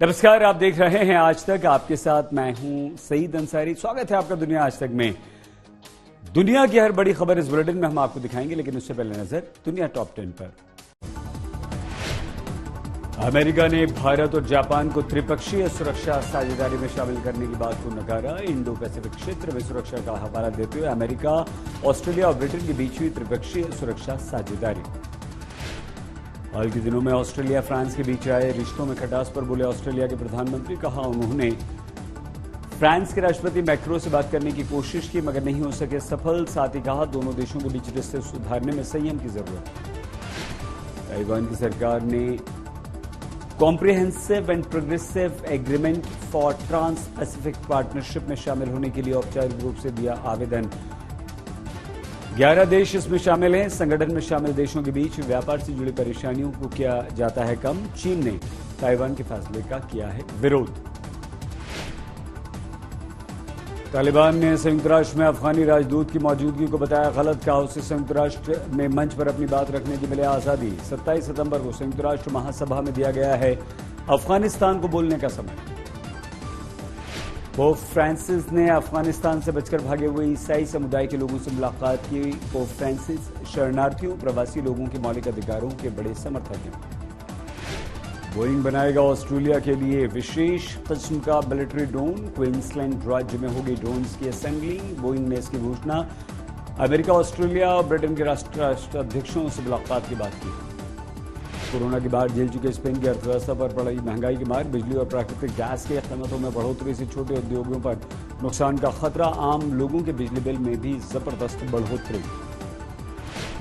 नमस्कार, आप देख रहे हैं आज तक। आपके साथ मैं हूं सईद अंसारी। स्वागत है आपका दुनिया आज तक में। दुनिया की हर बड़ी खबर इस बुलेटिन में हम आपको दिखाएंगे, लेकिन उससे पहले नजर दुनिया टॉप 10 पर। अमेरिका ने भारत और जापान को त्रिपक्षीय सुरक्षा साझेदारी में शामिल करने की बात को नकारा। इंडो पैसिफिक क्षेत्र में सुरक्षा का हवाला देते हुए अमेरिका, ऑस्ट्रेलिया और ब्रिटेन के बीच हुई त्रिपक्षीय सुरक्षा साझेदारी। हाल के दिनों में ऑस्ट्रेलिया फ्रांस के बीच आए रिश्तों में खटास पर बोले ऑस्ट्रेलिया के प्रधानमंत्री। कहा उन्होंने फ्रांस के राष्ट्रपति मैक्रो से बात करने की कोशिश की, मगर नहीं हो सके सफल। साथ ही कहा दोनों देशों के बीच रिश्ते सुधारने में संयम की जरूरत है। ताइवान की सरकार ने comprehensive and progressive agreement for trans pacific partnership में शामिल होने के लिए औपचारिक रूप से दिया आवेदन। 11 देश इसमें शामिल हैं। संगठन में शामिल देशों के बीच व्यापार से जुड़ी परेशानियों को किया जाता है कम। चीन ने ताइवान के फैसले का किया है विरोध। तालिबान ने संयुक्त राष्ट्र में अफगानी राजदूत की मौजूदगी को बताया गलत। कहा उसे संयुक्त राष्ट्र में मंच पर अपनी बात रखने की मिले आजादी। 27 सितंबर को संयुक्त राष्ट्र महासभा में दिया गया है अफगानिस्तान को बोलने का समय। पोप फ्रांसिस ने अफगानिस्तान से बचकर भागे हुए ईसाई समुदाय के लोगों से मुलाकात की। पोप फ्रांसिस शरणार्थियों, प्रवासी लोगों के मौलिक अधिकारों के बड़े समर्थक हैं। बोइंग बनाएगा ऑस्ट्रेलिया के लिए विशेष किस्म का मिलिट्री ड्रोन। क्वींसलैंड राज्य में होगी ड्रोन्स की असेंबली। बोइंग ने इसकी घोषणा अमेरिका, ऑस्ट्रेलिया और ब्रिटेन के राष्ट्राध्यक्षों से मुलाकात के बाद की। कोरोना की बाढ़ झेल चुके स्पेन की अर्थव्यवस्था पर पड़ी महंगाई की मार। बिजली और प्राकृतिक गैस की कीमतों में बढ़ोतरी से छोटे उद्योगों पर नुकसान का खतरा। आम लोगों के बिजली बिल में भी जबरदस्त बढ़ोतरी।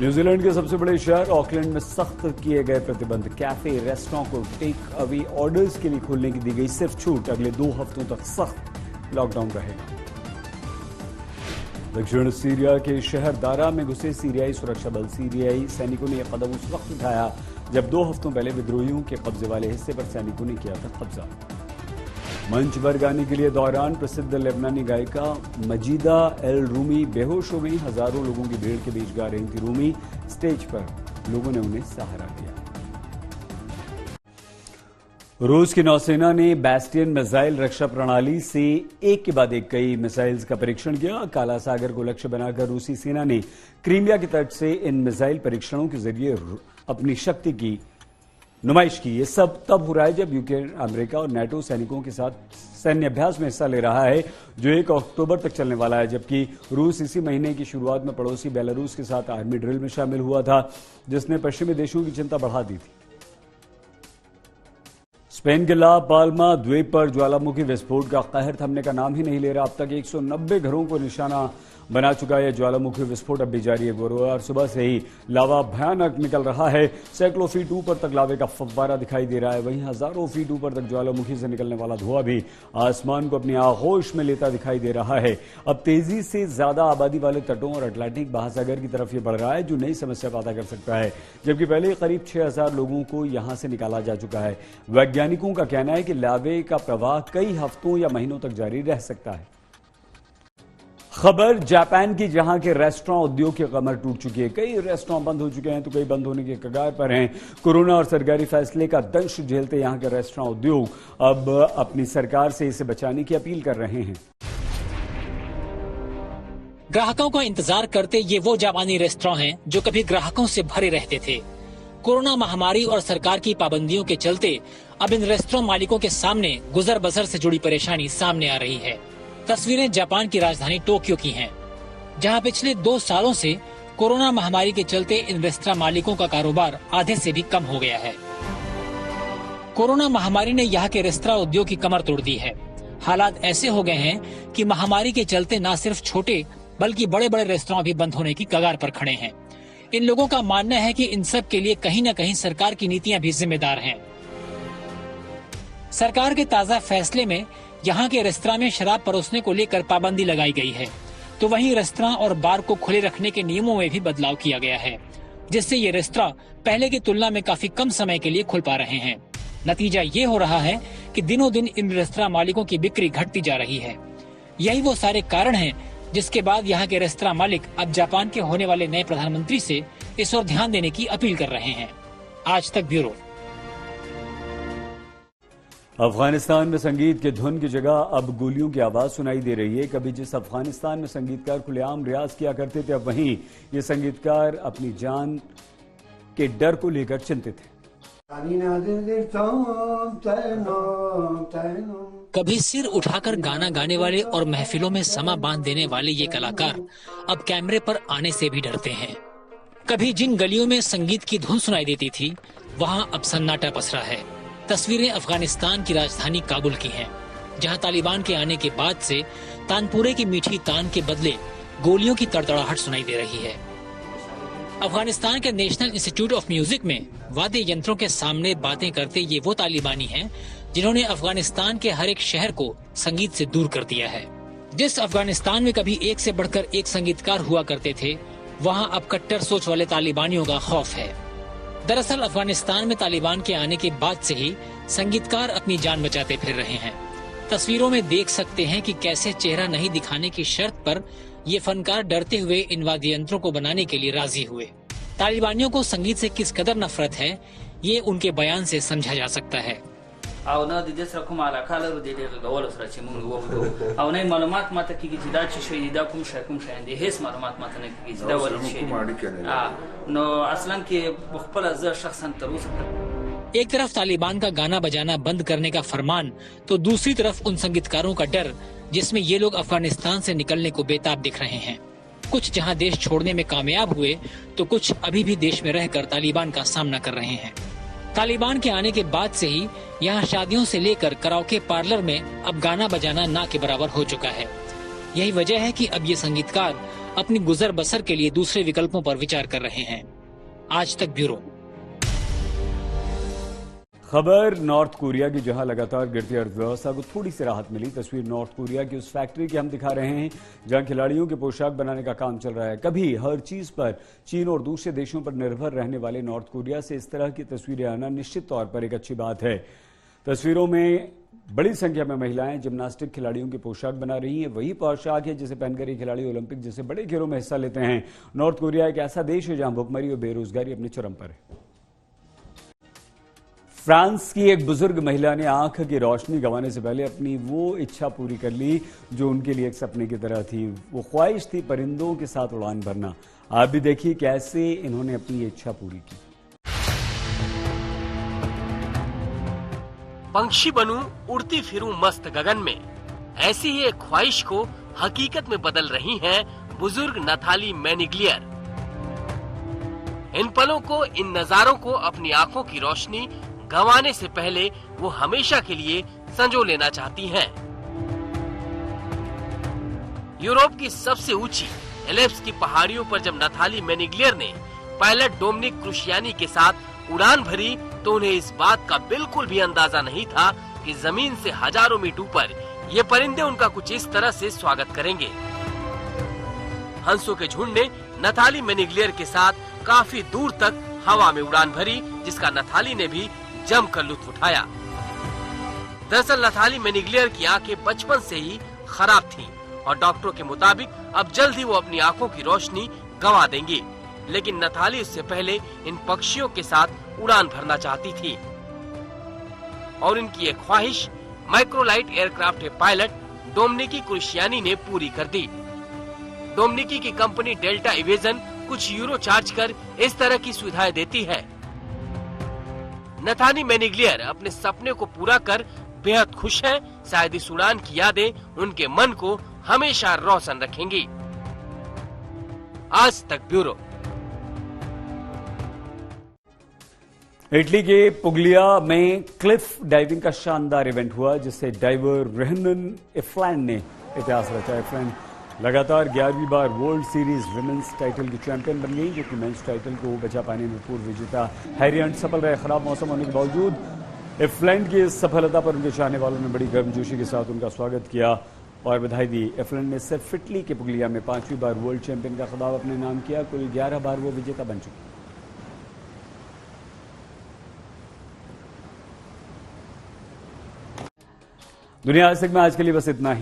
न्यूजीलैंड के सबसे बड़े शहर ऑकलैंड में सख्त किए गए प्रतिबंध। कैफे, रेस्टोरेंट को टेक अवे ऑर्डर्स के लिए खोलने की दी गई सिर्फ छूट। अगले 2 हफ्तों तक सख्त लॉकडाउन रहेगा। दक्षिण सीरिया के शहर दारा में घुसे सीरियाई सुरक्षा बल। सीरियाई सैनिकों ने यह कदम उस वक्त उठाया जब 2 हफ्तों पहले विद्रोहियों के कब्जे वाले हिस्से पर सैनिकों ने किया था कब्जा। मंच पर गाने के लिए दौरान प्रसिद्ध लेबनानी गायिका मजीदा एल रूमी बेहोश हो गई। हजारों लोगों की भीड़ के बीच गा रही थी रूमी। स्टेज पर लोगों ने उन्हें सहारा दिया। रूस की नौसेना ने बैस्टियन मिसाइल रक्षा प्रणाली से एक के बाद एक कई मिसाइल्स का परीक्षण किया। काला सागर को लक्ष्य बनाकर रूसी सेना ने क्रीमिया के तट से इन मिसाइल परीक्षणों के जरिए अपनी शक्ति की नुमाइश की। ये सब तब हो रहा है जब यूक्रेन, अमेरिका और नाटो सैनिकों के साथ सैन्य अभ्यास में हिस्सा ले रहा है, जो 1 अक्टूबर तक चलने वाला है। जबकि रूस इसी महीने की शुरुआत में पड़ोसी बेलारूस के साथ आर्मी ड्रिल में शामिल हुआ था, जिसने पश्चिमी देशों की चिंता बढ़ा दी थी। स्पेन के ला पाल्मा द्वीप पर ज्वालामुखी विस्फोट का कहर थमने का नाम ही नहीं ले रहा। अब तक 190 घरों को निशाना बना चुका है ज्वालामुखी विस्फोट। अब भी जारी है। गुरुवार सुबह से ही लावा भयानक निकल रहा है। सैकड़ों फीट ऊपर तक लावे का फव्वारा दिखाई दे रहा है। वहीं हजारों फीट ऊपर तक ज्वालामुखी से निकलने वाला धुआं भी आसमान को अपनी आगोश में लेता दिखाई दे रहा है। अब तेजी से ज्यादा आबादी वाले तटों और अटलांटिक महासागर की तरफ ये बढ़ रहा है, जो नई समस्या पैदा कर सकता है। जबकि पहले करीब 6000 लोगों को यहां से निकाला जा चुका है। वैज्ञानिकों का कहना है कि लावे का प्रवाह कई हफ्तों या महीनों तक जारी रह सकता है। खबर जापान की, जहां के रेस्टोरेंट उद्योग की कमर टूट चुकी है। कई रेस्टोरेंट बंद हो चुके हैं तो कई बंद होने के कगार पर हैं। कोरोना और सरकारी फैसले का दंश झेलते यहां के रेस्टोरेंट उद्योग अब अपनी सरकार से इसे बचाने की अपील कर रहे हैं। ग्राहकों का इंतजार करते ये वो जापानी रेस्टोरेंट हैं जो कभी ग्राहकों से भरे रहते थे। कोरोना महामारी और सरकार की पाबंदियों के चलते अब इन रेस्टोरेंट मालिकों के सामने गुजर बसर से जुड़ी परेशानी सामने आ रही है। तस्वीरें जापान की राजधानी टोक्यो की हैं, जहां पिछले 2 सालों से कोरोना महामारी के चलते इन रेस्टोरेंट मालिकों का कारोबार आधे से भी कम हो गया है। कोरोना महामारी ने यहाँ के रेस्टोरेंट उद्योग की कमर तोड़ दी है। हालात ऐसे हो गए हैं कि महामारी के चलते न सिर्फ छोटे बल्कि बड़े बड़े रेस्टोरेंट भी बंद होने की कगार पर खड़े हैं। इन लोगों का मानना है कि इन सब के लिए कहीं न कहीं सरकार की नीतियां भी जिम्मेदार हैं। सरकार के ताज़ा फैसले में यहाँ के रेस्तरां में शराब परोसने को लेकर पाबंदी लगाई गई है, तो वहीं रेस्तरां और बार को खुले रखने के नियमों में भी बदलाव किया गया है, जिससे ये रेस्तरां पहले की तुलना में काफी कम समय के लिए खुल पा रहे हैं। नतीजा ये हो रहा है कि दिनों दिन इन रेस्तरां मालिकों की बिक्री घटती जा रही है। यही वो सारे कारण हैं जिसके बाद यहाँ के रेस्तरां मालिक अब जापान के होने वाले नए प्रधानमंत्री से इस ओर ध्यान देने की अपील कर रहे हैं। आज तक ब्यूरो। अफगानिस्तान में संगीत की धुन की जगह अब गोलियों की आवाज सुनाई दे रही है। कभी जिस अफगानिस्तान में संगीतकार खुलेआम रियाज किया करते थे, अब वहीं ये संगीतकार अपनी जान के डर को लेकर चिंतित हैं। कभी सिर उठाकर गाना गाने वाले और महफिलों में समा बांध देने वाले ये कलाकार अब कैमरे पर आने से भी डरते हैं। कभी जिन गलियों में संगीत की धुन सुनाई देती थी, वहाँ अब सन्नाटा पसरा है। तस्वीरें अफगानिस्तान की राजधानी काबुल की हैं, जहां तालिबान के आने के बाद से तानपुरे की मीठी तान के बदले गोलियों की तड़तड़ाहट सुनाई दे रही है। अफगानिस्तान के नेशनल इंस्टीट्यूट ऑफ म्यूजिक में वाद्य यंत्रों के सामने बातें करते ये वो तालिबानी हैं जिन्होंने अफगानिस्तान के हर एक शहर को संगीत से दूर कर दिया है। जिस अफगानिस्तान में कभी एक से बढ़कर एक संगीतकार हुआ करते थे, वहाँ अब कट्टर सोच वाले तालिबानियों का खौफ है। दरअसल अफगानिस्तान में तालिबान के आने के बाद से ही संगीतकार अपनी जान बचाते फिर रहे हैं। तस्वीरों में देख सकते हैं कि कैसे चेहरा नहीं दिखाने की शर्त पर ये फनकार डरते हुए इन वाद्य यंत्रों को बनाने के लिए राजी हुए। तालिबानियों को संगीत से किस कदर नफरत है, ये उनके बयान से समझा जा सकता है। एक तरफ तालिबान का गाना बजाना बंद करने का फरमान, तो दूसरी तरफ उन संगीतकारों का डर जिसमें ये लोग अफगानिस्तान से निकलने को बेताब दिख रहे हैं। कुछ जहां देश छोड़ने में कामयाब हुए, तो कुछ अभी भी देश में रहकर तालिबान का सामना कर रहे हैं। तालिबान के आने के बाद से ही यहाँ शादियों से लेकर कराओके पार्लर में अब गाना बजाना ना के बराबर हो चुका है। यही वजह है कि अब ये संगीतकार अपनी गुजर बसर के लिए दूसरे विकल्पों पर विचार कर रहे हैं। आज तक ब्यूरो। खबर नॉर्थ कोरिया की, जहां लगातार गिरती अर्थव्यवस्था को थोड़ी सी राहत मिली। तस्वीर नॉर्थ कोरिया की उस फैक्ट्री की हम दिखा रहे हैं जहां खिलाड़ियों के पोशाक बनाने का काम चल रहा है। कभी हर चीज पर चीन और दूसरे देशों पर निर्भर रहने वाले नॉर्थ कोरिया से इस तरह की तस्वीरें आना निश्चित तौर पर एक अच्छी बात है। तस्वीरों में बड़ी संख्या में महिलाएं जिम्नास्टिक खिलाड़ियों की पोशाक बना रही हैं। वही पोशाक है जिसे पहनकर ये खिलाड़ी ओलंपिक जैसे बड़े खेलों में हिस्सा लेते हैं। नॉर्थ कोरिया एक ऐसा देश है जहां भुखमरी और बेरोजगारी अपने चरम पर है। फ्रांस की एक बुजुर्ग महिला ने आंख की रोशनी गंवाने से पहले अपनी वो इच्छा पूरी कर ली जो उनके लिए एक सपने की तरह थी। वो ख्वाहिश थी परिंदों के साथ उड़ान भरना। आप भी देखिए कैसे इन्होंने अपनी इच्छा पूरी की। पंछी बनूं, उड़ती फिरूं मस्त गगन में, ऐसी ही एक ख्वाहिश को हकीकत में बदल रही हैं बुजुर्ग नथाली मेनिग्लियर। इन पलों को, इन नजारों को अपनी आंखों की रोशनी गंवाने से पहले वो हमेशा के लिए संजो लेना चाहती हैं। यूरोप की सबसे ऊंची एल्प्स की पहाड़ियों पर जब नथाली मेनिग्लियर ने पायलट डोमिनिक क्रुशियानी के साथ उड़ान भरी, तो उन्हें इस बात का बिल्कुल भी अंदाजा नहीं था कि जमीन से हजारों मीटर ऊपर ये परिंदे उनका कुछ इस तरह से स्वागत करेंगे। हंसों के झुंड ने नथाली मेनिग्लियर के साथ काफी दूर तक हवा में उड़ान भरी, जिसका नथाली ने भी जमकर लुत्फ उठाया। दरअसल नथाली मेनिग्लियर की आंखें बचपन से ही खराब थीं और डॉक्टरों के मुताबिक अब जल्द ही वो अपनी आंखों की रोशनी गंवा देंगी। लेकिन नथाली इससे पहले इन पक्षियों के साथ उड़ान भरना चाहती थी और इनकी एक ख्वाहिश माइक्रोलाइट एयरक्राफ्ट के पायलट डोमिनिकी क्रुशियानी ने पूरी कर दी। डोमिनिकी की कंपनी डेल्टा एविएशन कुछ यूरो चार्ज कर इस तरह की सुविधाएं देती है। नथाली मेनिग्लियर अपने सपने को पूरा कर बेहद खुश हैं। शायद इस उड़ान की यादें उनके मन को हमेशा रोशन रखेंगी। आज तक ब्यूरो। इटली के पुगलिया में क्लिफ डाइविंग का शानदार इवेंट हुआ, जिससे डाइवर रेहनन इफ्लैंड ने इतिहास रचा। इफ्लैंड लगातार 11वीं बार वर्ल्ड सीरीज विमेंस टाइटल की चैंपियन बन गई, जो कि मेंस टाइटल को बचा पाने में पूर्व विजेता हैरी हंट सफल रहे। खराब मौसम होने के बावजूद इफ्लैंड की इस सफलता पर उनके चाहने वालों ने बड़ी गर्मजोशी के साथ उनका स्वागत किया और बधाई दी। इफ्लैंड ने सिर्फ इटली के पुगलिया में 5वीं बार वर्ल्ड चैंपियन का खिताब अपने नाम किया। कुल 11 बार वो विजेता बन चुकी। दुनिया आज तक में आज के लिए बस इतना ही।